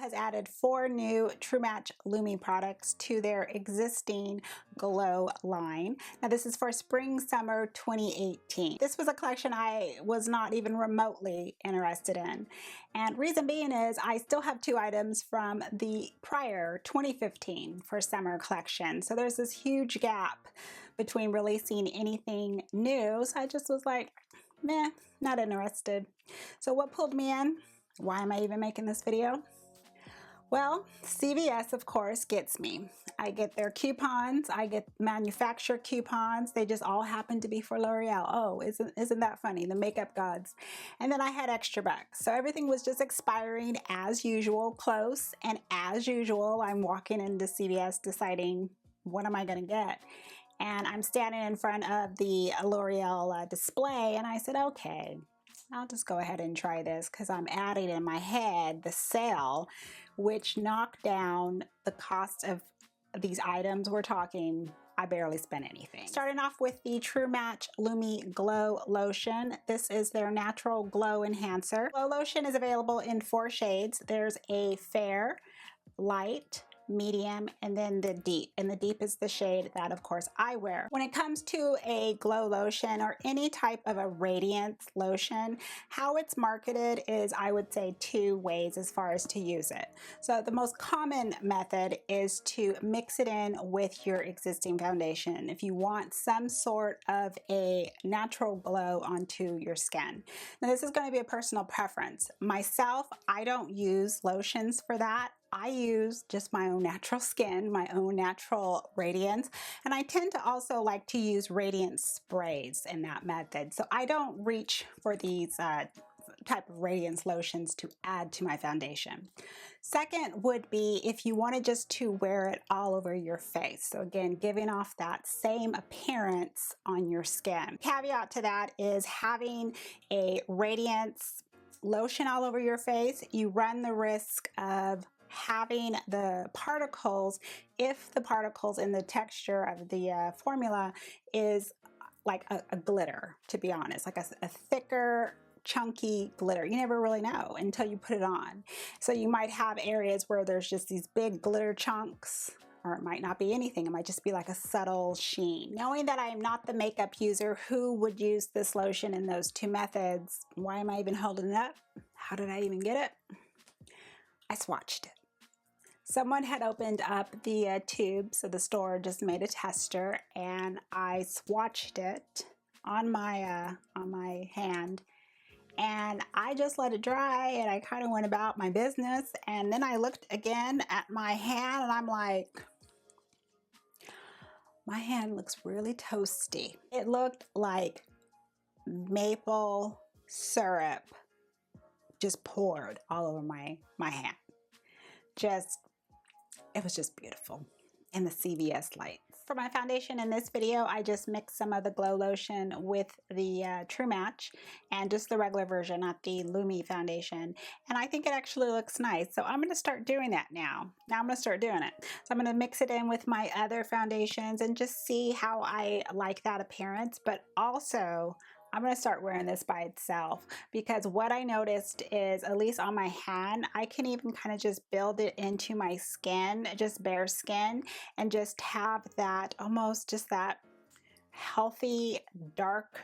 has added 4 new True Match Lumi products to their existing Glow line. Now this is for spring summer 2018. This was a collection I was not even remotely interested in, and reason being is I still have 2 items from the prior 2015 for summer collection. So there's this huge gap between releasing anything new, so I just was like, meh, not interested. So what pulled me in? Why am I even making this video? Well, CVS, of course, gets me. I get their coupons, I get manufacturer coupons, they just all happen to be for L'Oreal. Oh, isn't that funny? The makeup gods. And then I had extra bucks. So everything was just expiring as usual, close, and as usual, I'm walking into CVS deciding, what am I gonna get? And I'm standing in front of the L'Oreal display, and I said, okay, I'll just go ahead and try this because I'm adding in my head the sale, which knocked down the cost of these items. We're talking, I barely spent anything. Starting off with the True Match Lumi Glow Lotion. This is their natural glow enhancer. Glow Lotion is available in 4 shades. There's a fair, light, medium, and then the deep. And the deep is the shade that, of course, I wear. When it comes to a glow lotion or any type of a radiance lotion, how it's marketed is, I would say, 2 ways as far as to use it. So the most common method is to mix it in with your existing foundation if you want some sort of a natural glow onto your skin. Now this is going to be a personal preference. Myself, I don't use lotions for that. I use just my own natural skin, my own natural radiance, and I tend to also like to use radiance sprays in that method. So I don't reach for these type of radiance lotions to add to my foundation. Second would be if you wanted just to wear it all over your face. So again, giving off that same appearance on your skin. Caveat to that is having a radiance lotion all over your face, you run the risk of having the particles, if the particles in the texture of the formula is like a glitter, to be honest, like a thicker, chunky glitter. You never really know until you put it on. So you might have areas where there's just these big glitter chunks, or it might not be anything. It might just be like a subtle sheen. Knowing that I am not the makeup user who would use this lotion in those 2 methods, why am I even holding it up? How did I even get it? I swatched it. Someone had opened up the tube, so the store just made a tester, and I swatched it on my hand, and I just let it dry, and I kind of went about my business. And then I looked again at my hand, and I'm like, my hand looks really toasty. It looked like maple syrup just poured all over my hand. It was just beautiful in the CVS lights. For my foundation in this video, I just mixed some of the Glow Lotion with the True Match and just the regular version, not the Lumi foundation. And I think it actually looks nice. So I'm going to start doing that now. Now I'm going to start doing it. So I'm going to mix it in with my other foundations and just see how I like that appearance. But also, I'm going to start wearing this by itself, because what I noticed is, at least on my hand, I can even kind of just build it into my skin, just bare skin, and just have that almost just that healthy dark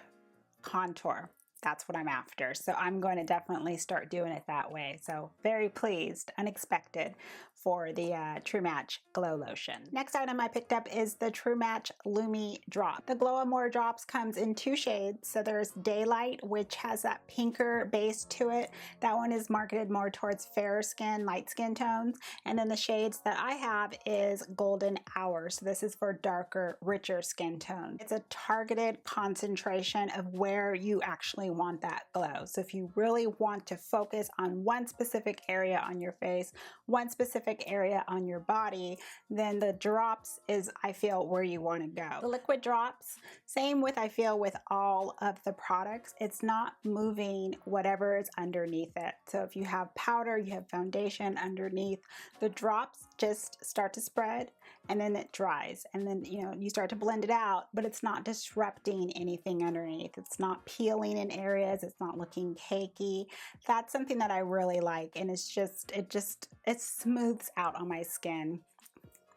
contour. That's what I'm after. So I'm going to definitely start doing it that way. So very pleased, unexpected for the True Match Glow Lotion. Next item I picked up is the True Match Lumi Drop. The Glow Amour drops comes in 2 shades. So there's Daylight, which has that pinker base to it. That one is marketed more towards fairer skin, light skin tones. And then the shades that I have is Golden Hour. So this is for darker, richer skin tone. It's a targeted concentration of where you actually want that glow. So if you really want to focus on one specific area on your face, one specific area on your body, then the drops is, I feel, where you want to go. The liquid drops, same with, I feel, with all of the products. It's not moving whatever is underneath it. So if you have powder, you have foundation underneath, the drops just start to spread, and then it dries, and then you start to blend it out, but it's not disrupting anything underneath. It's not peeling an areas. It's not looking cakey. That's something that I really like, and it's just, it smooths out on my skin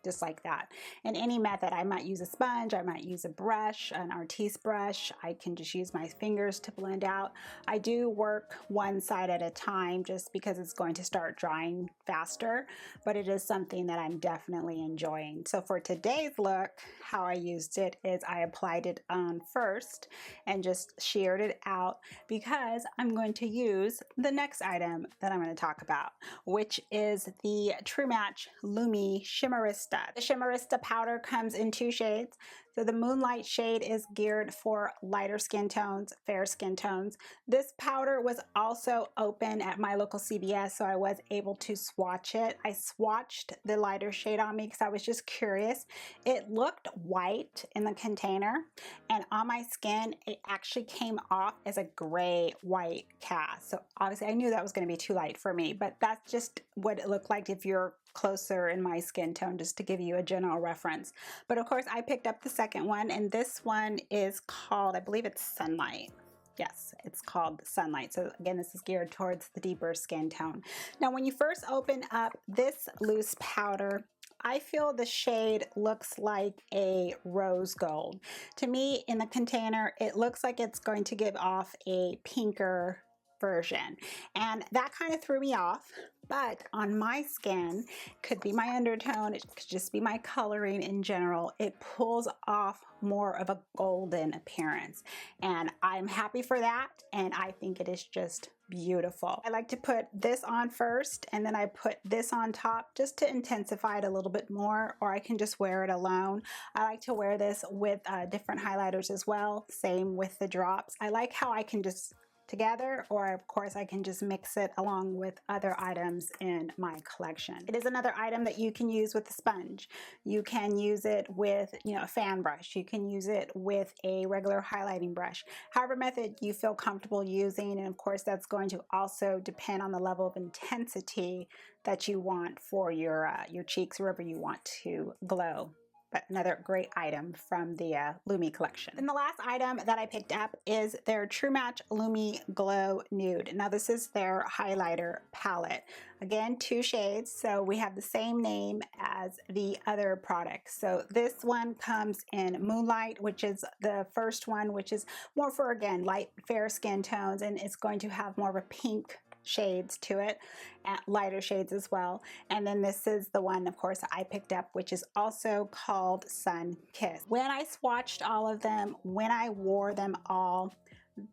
just like that. In any method, I might use a sponge, I might use a brush, an artiste brush. I can just use my fingers to blend out. I do work one side at a time just because it's going to start drying faster, but it is something that I'm definitely enjoying. So for today's look, how I used it is I applied it on first and just sheared it out because I'm going to use the next item that I'm going to talk about, which is the True Match Lumi Shimmerista. The Shimmerista powder comes in 2 shades. So the Moonlight shade is geared for lighter skin tones, fair skin tones. This powder was also open at my local CVS, so I was able to swatch it. I swatched the lighter shade on me because I was just curious. It looked white in the container, and on my skin, it actually came off as a gray-white cast. So obviously I knew that was going to be too light for me, but that's just what it looked like if you're closer in my skin tone, just to give you a general reference. But of course I picked up the second one, and this one is called, I believe it's Sunlight. Yes, it's called Sunlight. So again, this is geared towards the deeper skin tone. Now when you first open up this loose powder, I feel the shade looks like a rose gold. To me, in the container, it looks like it's going to give off a pinker version, and that kind of threw me off. But on my skin, could be my undertone, it could just be my coloring in general, it pulls off more of a golden appearance, and I'm happy for that, and I think it is just beautiful. I like to put this on first, and then I put this on top just to intensify it a little bit more, or I can just wear it alone. I like to wear this with different highlighters as well, same with the drops. I like how I can just together, or of course I can just mix it along with other items in my collection. It is another item that you can use with a sponge. You can use it with, a fan brush. You can use it with a regular highlighting brush. However method you feel comfortable using, and of course that's going to also depend on the level of intensity that you want for your cheeks, wherever you want to glow. But another great item from the Lumi collection. And the last item that I picked up is their True Match Lumi Glow Nude. Now this is their highlighter palette. Again, 2 shades, so we have the same name as the other products. So this one comes in Moonlight, which is the first one, which is more for, again, light, fair skin tones, and it's going to have more of a pink shades to it, and lighter shades as well. And then this is the one, of course, I picked up, which is also called Sunkissed. When I swatched all of them, when I wore them all,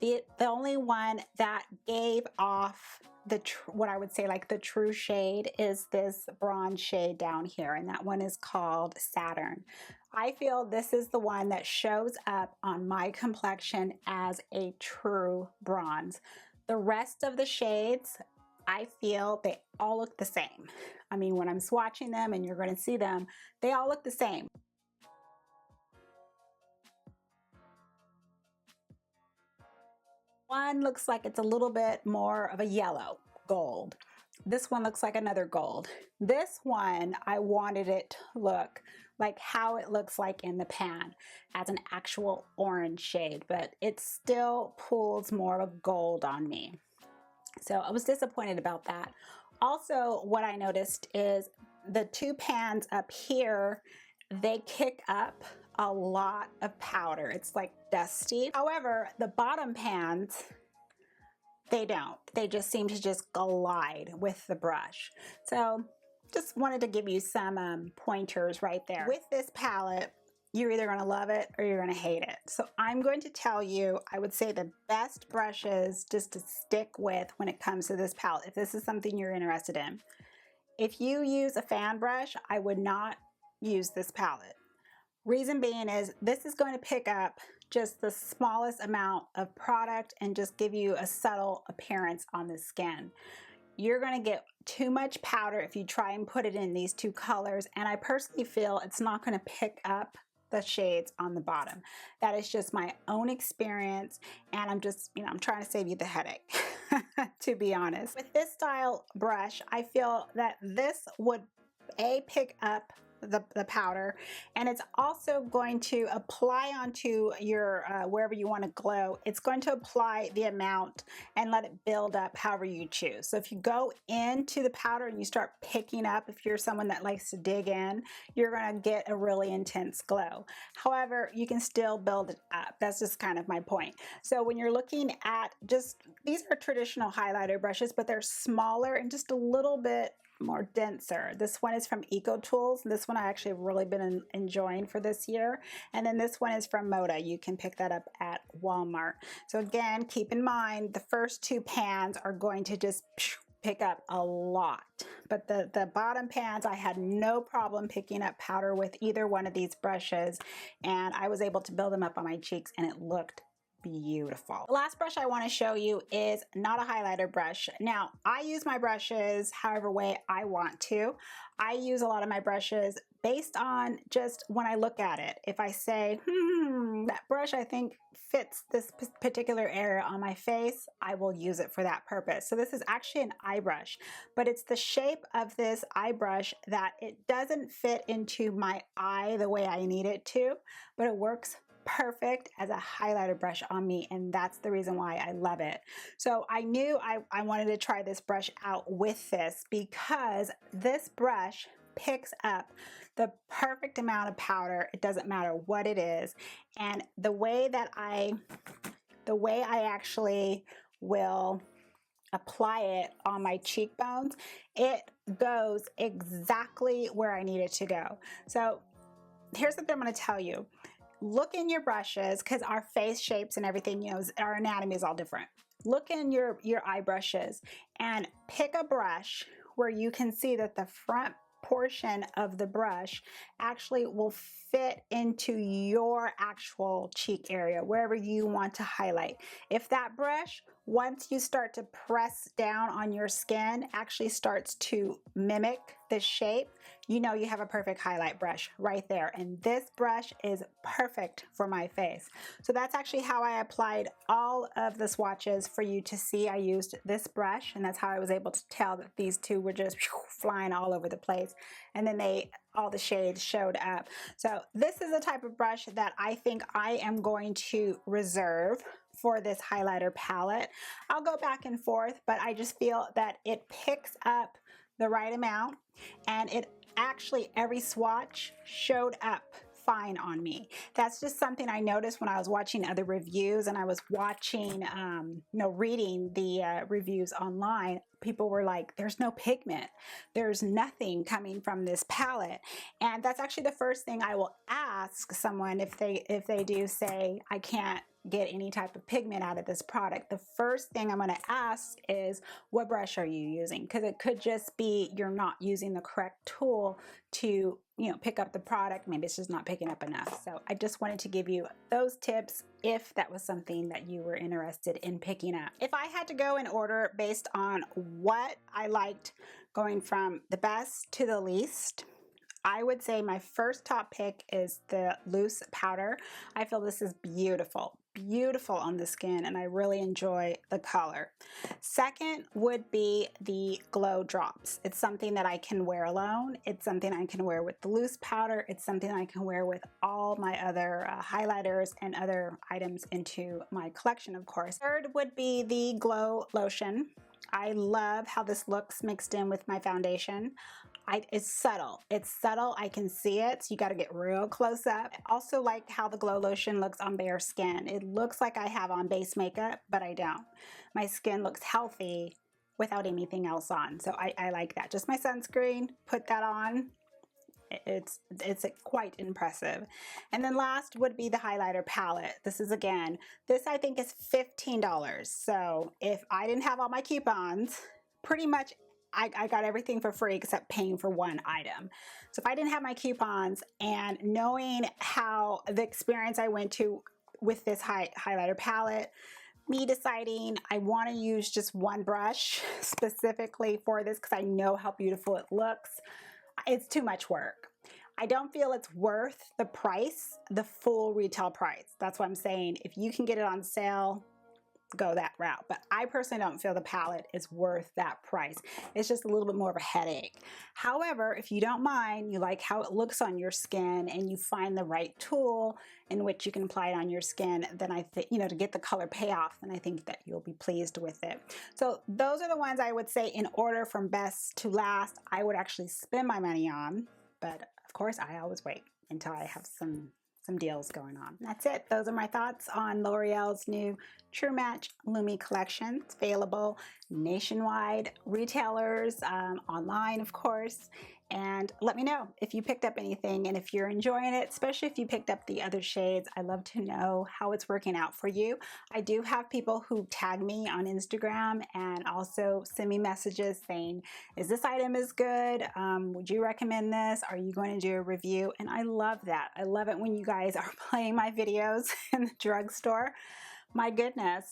the only one that gave off what I would say like the true shade is this bronze shade down here, and that one is called Saturn. I feel this is the one that shows up on my complexion as a true bronze. The rest of the shades, I feel they all look the same. I mean, when I'm swatching them, and you're going to see them, they all look the same. One looks like it's a little bit more of a yellow gold. This one looks like another gold. This one, I wanted it to look like how it looks like in the pan as an actual orange shade, but it still pulls more of a gold on me. So I was disappointed about that. Also, what I noticed is the 2 pans up here, they kick up a lot of powder. It's like dusty. However, the bottom pans, they don't. They just seem to just glide with the brush. So just wanted to give you some pointers right there. With this palette, you're either going to love it or you're going to hate it. So I'm going to tell you, I would say the best brushes just to stick with when it comes to this palette, if this is something you're interested in. If you use a fan brush, I would not use this palette. Reason being is this is going to pick up just the smallest amount of product and just give you a subtle appearance on the skin. You're going to get too much powder if you try and put it in these 2 colors, and I personally feel it's not going to pick up the shades on the bottom. That is just my own experience, and I'm just, I'm trying to save you the headache, to be honest. With this style brush, I feel that this would pick up the powder, and it's also going to apply onto your wherever you want to glow. It's going to apply the amount and let it build up however you choose. So if you go into the powder and you start picking up, if you're someone that likes to dig in, you're going to get a really intense glow. However, you can still build it up. That's just kind of my point. So when you're looking at just, these are traditional highlighter brushes, but they're smaller and just a little bit more denser. This one is from Eco Tools, and this one I actually have really been enjoying for this year. And then this one is from Moda. You can pick that up at Walmart. So again, keep in mind the first two pans are going to just pick up a lot, but the bottom pans I had no problem picking up powder with either one of these brushes, and I was able to build them up on my cheeks and it looked beautiful. The last brush I want to show you is not a highlighter brush. Now, I use my brushes however way I want to. I use a lot of my brushes based on just when I look at it. If I say, that brush I think fits this particular area on my face, I will use it for that purpose. So this is actually an eye brush, but it's the shape of this eye brush that it doesn't fit into my eye the way I need it to, but it works perfect as a highlighter brush on me, and that's the reason why I love it. So I knew I wanted to try this brush out with this because this brush picks up the perfect amount of powder. It doesn't matter what it is, and the way I actually will apply it on my cheekbones, it goes exactly where I need it to go. So here's what I'm going to tell you. Look in your brushes, because our face shapes and everything, you know, our anatomy is all different. Look in your eye brushes and pick a brush where you can see that the front portion of the brush actually will fit into your actual cheek area, wherever you want to highlight. If that brush, once you start to press down on your skin, actually starts to mimic the shape, you know you have a perfect highlight brush right there. And this brush is perfect for my face. So that's actually how I applied all of the swatches for you to see. I used this brush, and that's how I was able to tell that these two were just flying all over the place. And then all the shades showed up. So this is the type of brush that I think I am going to reserve for this highlighter palette. I'll go back and forth, but I just feel that it picks up the right amount, and it actually, every swatch showed up fine on me. That's just something I noticed when I was watching other reviews, and I was watching, reading the reviews online. People were like, there's no pigment, there's nothing coming from this palette. And that's actually the first thing I will ask someone if they do say, I can't get any type of pigment out of this product. The first thing I'm going to ask is, what brush are you using? Because it could just be you're not using the correct tool to, pick up the product. Maybe it's just not picking up enough. So I just wanted to give you those tips if that was something that you were interested in picking up. If I had to go in order based on what I liked, going from the best to the least, I would say my first top pick is the loose powder. I feel this is beautiful on the skin, and I really enjoy the color. Second would be the glow drops. It's something that I can wear alone. It's something I can wear with the loose powder. It's something I can wear with all my other highlighters and other items into my collection, of course. Third would be the Glow Lotion. I love how this looks mixed in with my foundation. It's subtle. I can see it, so you got to get real close up. I also like how the Glow Lotion looks on bare skin. It looks like I have on base makeup, but I don't. My skin looks healthy without anything else on, so I like that. Just my sunscreen, put that on. It's quite impressive. And then last would be the highlighter palette. This I think is $15. So if I didn't have all my coupons, pretty much I got everything for free except paying for one item. So if I didn't have my coupons, and knowing how the experience I went to with this highlighter palette, me deciding I want to use just one brush specifically for this because I know how beautiful it looks, it's too much work. I don't feel it's worth the price, the full retail price. That's what I'm saying. If you can get it on sale, go that route. But I personally don't feel the palette is worth that price. It's just a little bit more of a headache. However, if you don't mind, you like how it looks on your skin, and you find the right tool in which you can apply it on your skin, then I think, you know, to get the color payoff, then I think that you'll be pleased with it. So those are the ones I would say in order from best to last, I would actually spend my money on. But of course, I always wait until I have some deals going on. That's it. Those are my thoughts on L'Oreal's new True Match Lumi Collection. It's available nationwide, retailers, online, of course. And let me know if you picked up anything and if you're enjoying it, especially if you picked up the other shades. I'd love to know how it's working out for you. I do have people who tag me on Instagram and also send me messages saying, is this item is good? Would you recommend this? Are you going to do a review? And I love that. I love it when you guys are playing my videos in the drugstore. My goodness.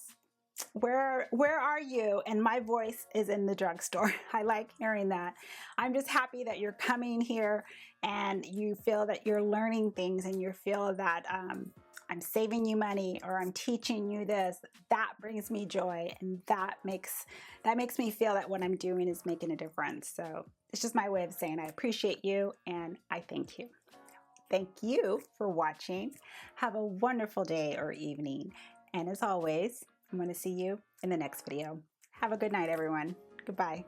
Where are you? And my voice is in the drugstore. I like hearing that. I'm just happy that you're coming here and you feel that you're learning things, and you feel that I'm saving you money, or I'm teaching you this. That brings me joy, and that makes me feel that what I'm doing is making a difference. So it's just my way of saying I appreciate you and I thank you. Thank you for watching. Have a wonderful day or evening. And as always, I'm going to see you in the next video. Have a good night, everyone. Goodbye.